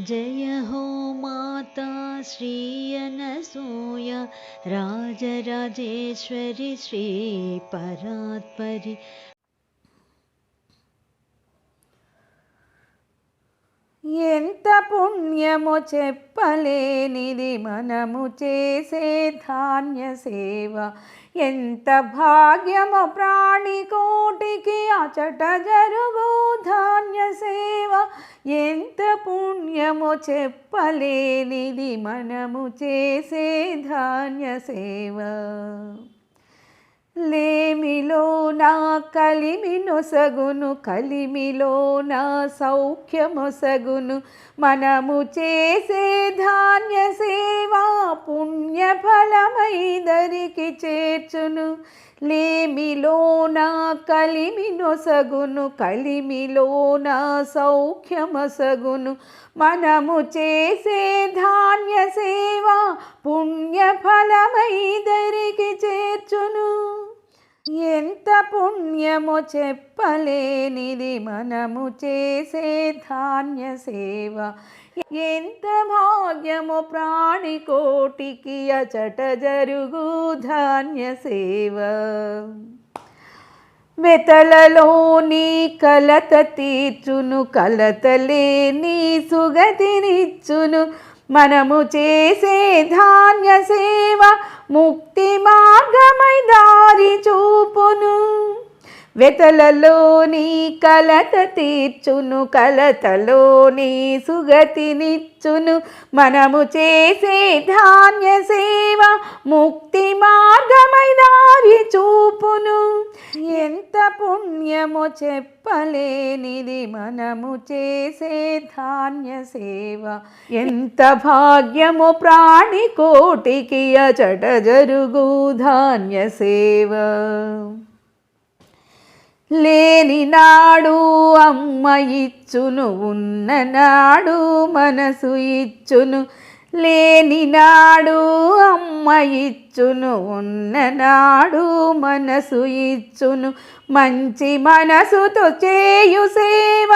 जय हो माता श्री अनसूया राजराजेश्वरी श्री परात्परि। ఎంత పుణ్యమో చెప్పలేనిది మనము చేసే ధాన్య సేవ. ఎంత భాగ్యమో ప్రాణికోటికి అచట జరుగు ధాన్య సేవ. ఎంత పుణ్యమో చెప్పలేనిది మనము చేసే ధాన్య సేవ. లేమిలో నా కలిమినొసగును, కలిమిలో నా సౌఖ్యమొసగును. మనము చేసే ధాన్య సేవ పుణ్య ఫలమైదరికి చేర్చును. లేమిలో నా కలిమినొసగును, కలిమిలో నా సౌఖ్యమొసగును. మనము చేసే ధాన్య సేవ పుణ్య ఫలమైదరికి చేర్చును. ఎంత పుణ్యమో చెప్పలేనిది మనము చేసే ధాన్య సేవ. ఎంత భాగ్యమో ప్రాణికోటికి అచట జరుగు ధాన్య సేవ. వెతలలోని కలత తీర్చును, కలతలేని సుగతినిచ్చును. మనము చేసే ధాన్య సేవ ముక్తి మార్గమై దారి చూపును. వెతలలోని కలత తీర్చును, కలతలోని సుగతినిచ్చును. మనము చేసే ధాన్య సేవ ముక్తి మార్గమై దారి చూపును. ఎంత పుణ్యమో చెప్పలేనిది మనము చేసే ధాన్య సేవ. ఎంత భాగ్యమో ప్రాణికోటికి అచట జరుగు ధాన్య సేవ. లేని నాడు అమ్మ ఇచ్చును, ఉన్న నాడు మనసు ఇచ్చును. లేని నాడు అమ్మ ఇచ్చును, ఉన్న నాడు మనసు ఇచ్చును. మంచి మనసుతో చేయు సేవ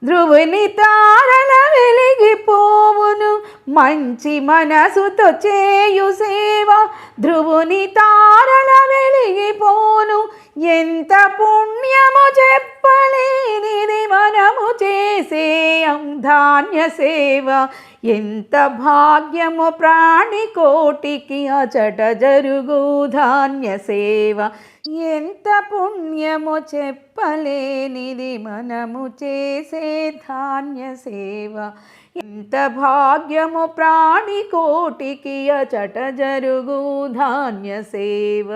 ధ్రువుని తారల వెలిగిపోవును. మంచి మనసుతో చేయు సేవ ధ్రువుని తారల వెలిగిపోను. ఎంత పుణ్యమో చెప్పలేనిది మనము చేసే ధాన్య సేవ. ఎంత భాగ్యమో ప్రాణికోటికి అచట జరుగు ధాన్య సేవ. ఎంత పుణ్యమో చెప్పలేనిది మనము చేసే ధాన్య సేవ. ఎంత భాగ్యమో ప్రాణికోటికి అచట జరుగు ధాన్య సేవ.